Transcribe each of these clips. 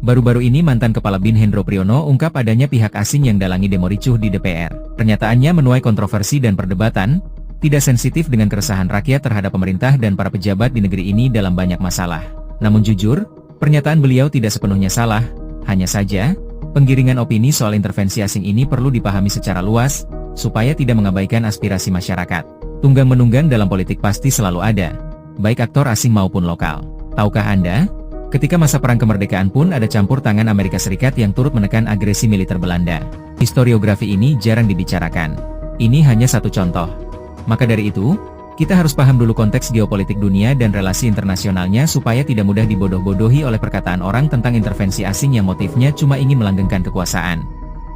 Baru-baru ini mantan Kepala BIN Hendro Priyono ungkap adanya pihak asing yang dalangi demo ricuh di DPR. Pernyataannya menuai kontroversi dan perdebatan, tidak sensitif dengan keresahan rakyat terhadap pemerintah dan para pejabat di negeri ini dalam banyak masalah. Namun jujur, pernyataan beliau tidak sepenuhnya salah, hanya saja, penggiringan opini soal intervensi asing ini perlu dipahami secara luas, supaya tidak mengabaikan aspirasi masyarakat. Tunggang-menunggang dalam politik pasti selalu ada, baik aktor asing maupun lokal. Tahukah Anda? Ketika masa perang kemerdekaan pun ada campur tangan Amerika Serikat yang turut menekan agresi militer Belanda. Historiografi ini jarang dibicarakan. Ini hanya satu contoh. Maka dari itu, kita harus paham dulu konteks geopolitik dunia dan relasi internasionalnya supaya tidak mudah dibodoh-bodohi oleh perkataan orang tentang intervensi asing yang motifnya cuma ingin melanggengkan kekuasaan.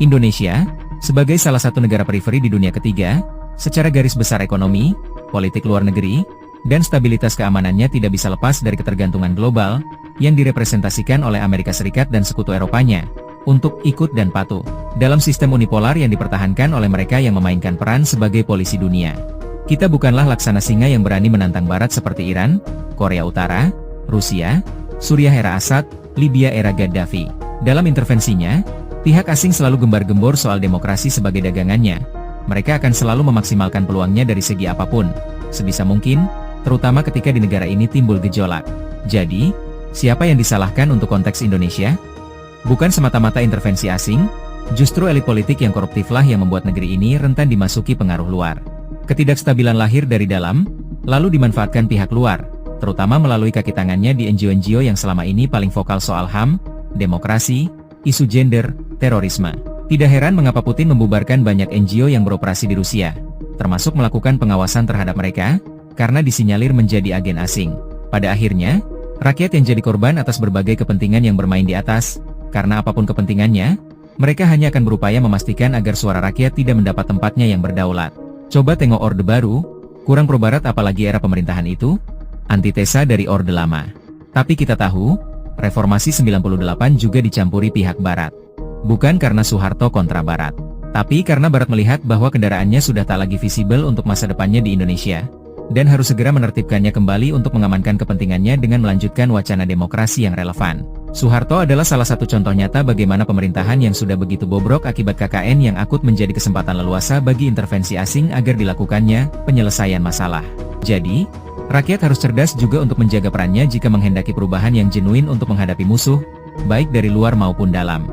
Indonesia, sebagai salah satu negara periferi di dunia ketiga, secara garis besar ekonomi, politik luar negeri, dan stabilitas keamanannya tidak bisa lepas dari ketergantungan global, yang direpresentasikan oleh Amerika Serikat dan sekutu Eropanya, untuk ikut dan patuh dalam sistem unipolar yang dipertahankan oleh mereka yang memainkan peran sebagai polisi dunia. Kita bukanlah laksana singa yang berani menantang Barat seperti Iran, Korea Utara, Rusia, Suriah era Assad, Libya era Gaddafi. Dalam intervensinya, pihak asing selalu gembar-gembor soal demokrasi sebagai dagangannya. Mereka akan selalu memaksimalkan peluangnya dari segi apapun, sebisa mungkin, terutama ketika di negara ini timbul gejolak. Jadi, siapa yang disalahkan untuk konteks Indonesia? Bukan semata-mata intervensi asing, justru elit politik yang koruptiflah yang membuat negeri ini rentan dimasuki pengaruh luar. Ketidakstabilan lahir dari dalam, lalu dimanfaatkan pihak luar, terutama melalui kaki tangannya di NGO-NGO yang selama ini paling vokal soal HAM, demokrasi, isu gender, terorisme. Tidak heran mengapa Putin membubarkan banyak NGO yang beroperasi di Rusia, termasuk melakukan pengawasan terhadap mereka, karena disinyalir menjadi agen asing. Pada akhirnya, rakyat yang jadi korban atas berbagai kepentingan yang bermain di atas, karena apapun kepentingannya, mereka hanya akan berupaya memastikan agar suara rakyat tidak mendapat tempatnya yang berdaulat. Coba tengok Orde Baru, kurang pro-barat apalagi era pemerintahan itu, antitesa dari Orde Lama. Tapi kita tahu, reformasi 98 juga dicampuri pihak Barat. Bukan karena Soeharto kontra Barat, tapi karena Barat melihat bahwa kendaraannya sudah tak lagi visible untuk masa depannya di Indonesia, dan harus segera menertibkannya kembali untuk mengamankan kepentingannya dengan melanjutkan wacana demokrasi yang relevan. Soeharto adalah salah satu contoh nyata bagaimana pemerintahan yang sudah begitu bobrok akibat KKN yang akut menjadi kesempatan leluasa bagi intervensi asing agar dilakukannya penyelesaian masalah. Jadi, rakyat harus cerdas juga untuk menjaga perannya jika menghendaki perubahan yang genuin untuk menghadapi musuh, baik dari luar maupun dalam.